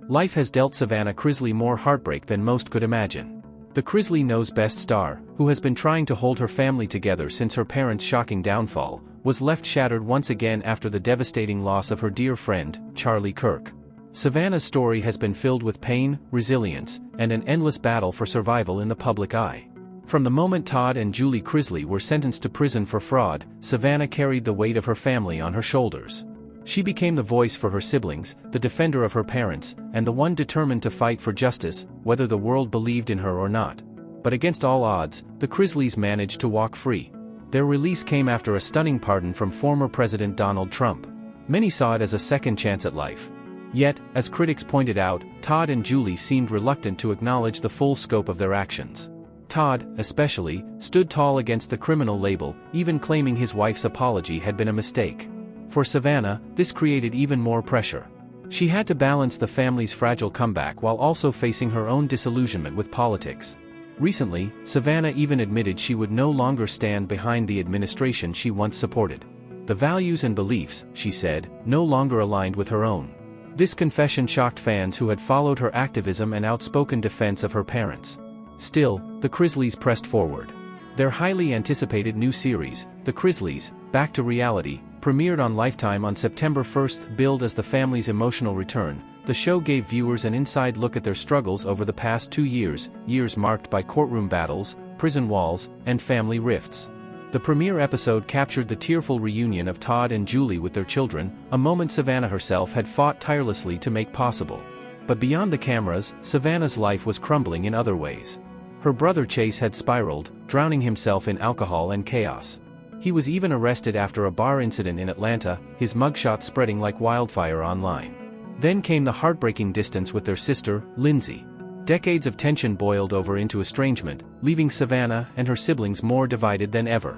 Life has dealt Savannah Chrisley more heartbreak than most could imagine. The Chrisley Knows best star, who has been trying to hold her family together since her parents' shocking downfall, was left shattered once again after the devastating loss of her dear friend, Charlie Kirk. Savannah's story has been filled with pain, resilience, and an endless battle for survival in the public eye. From the moment Todd and Julie Chrisley were sentenced to prison for fraud, Savannah carried the weight of her family on her shoulders. She became the voice for her siblings, the defender of her parents, and the one determined to fight for justice, whether the world believed in her or not. But against all odds, the Chrisleys managed to walk free. Their release came after a stunning pardon from former President Donald Trump. Many saw it as a second chance at life. Yet, as critics pointed out, Todd and Julie seemed reluctant to acknowledge the full scope of their actions. Todd, especially, stood tall against the criminal label, even claiming his wife's apology had been a mistake. For Savannah, this created even more pressure. She had to balance the family's fragile comeback while also facing her own disillusionment with politics. Recently, Savannah even admitted she would no longer stand behind the administration she once supported. The values and beliefs, she said, no longer aligned with her own. This confession shocked fans who had followed her activism and outspoken defense of her parents. Still, the Chrisleys pressed forward. Their highly anticipated new series, The Chrisleys, Back to Reality, premiered on Lifetime on September 1st. Billed as the family's emotional return, the show gave viewers an inside look at their struggles over the past 2 years, years marked by courtroom battles, prison walls, and family rifts. The premiere episode captured the tearful reunion of Todd and Julie with their children, a moment Savannah herself had fought tirelessly to make possible. But beyond the cameras, Savannah's life was crumbling in other ways. Her brother Chase had spiraled, drowning himself in alcohol and chaos. He was even arrested after a bar incident in Atlanta, his mugshot spreading like wildfire online. Then came the heartbreaking distance with their sister, Lindsay. Decades of tension boiled over into estrangement, leaving Savannah and her siblings more divided than ever.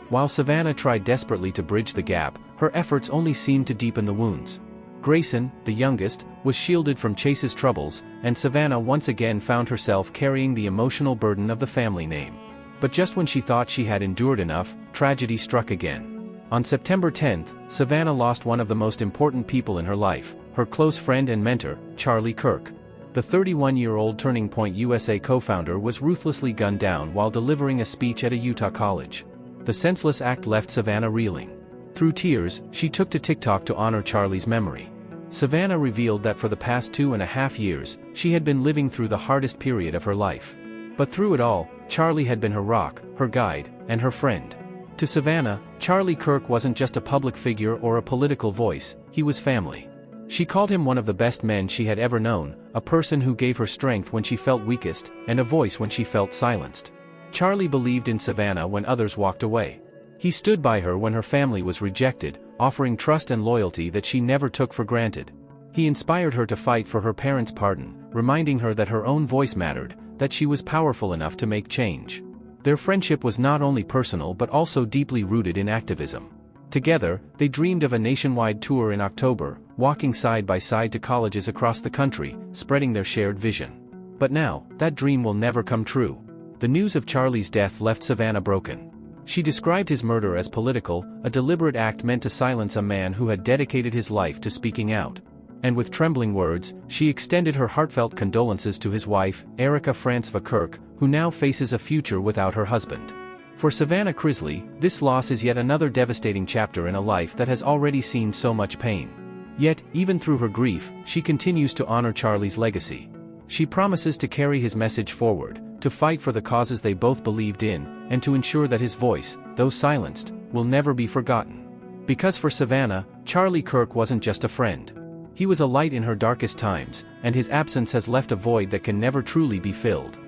While Savannah tried desperately to bridge the gap, her efforts only seemed to deepen the wounds. Grayson, the youngest, was shielded from Chase's troubles, and Savannah once again found herself carrying the emotional burden of the family name. But just when she thought she had endured enough, tragedy struck again. On September 10th, Savannah lost one of the most important people in her life, her close friend and mentor, Charlie Kirk. The 31-year-old Turning Point USA co-founder was ruthlessly gunned down while delivering a speech at a Utah college. The senseless act left Savannah reeling. Through tears, she took to TikTok to honor Charlie's memory. Savannah revealed that for the past 2.5 years, she had been living through the hardest period of her life. But through it all, Charlie had been her rock, her guide, and her friend. To Savannah, Charlie Kirk wasn't just a public figure or a political voice, he was family. She called him one of the best men she had ever known, a person who gave her strength when she felt weakest, and a voice when she felt silenced. Charlie believed in Savannah when others walked away. He stood by her when her family was rejected, offering trust and loyalty that she never took for granted. He inspired her to fight for her parents' pardon, reminding her that her own voice mattered, that she was powerful enough to make change. Their friendship was not only personal but also deeply rooted in activism. Together, they dreamed of a nationwide tour in October, walking side by side to colleges across the country, spreading their shared vision. But now, that dream will never come true. The news of Charlie's death left Savannah broken. She described his murder as political, a deliberate act meant to silence a man who had dedicated his life to speaking out. And with trembling words, she extended her heartfelt condolences to his wife, Erica Francois Kirk, who now faces a future without her husband. For Savannah Chrisley, this loss is yet another devastating chapter in a life that has already seen so much pain. Yet, even through her grief, she continues to honor Charlie's legacy. She promises to carry his message forward, to fight for the causes they both believed in, and to ensure that his voice, though silenced, will never be forgotten. Because for Savannah, Charlie Kirk wasn't just a friend. He was a light in her darkest times, and his absence has left a void that can never truly be filled.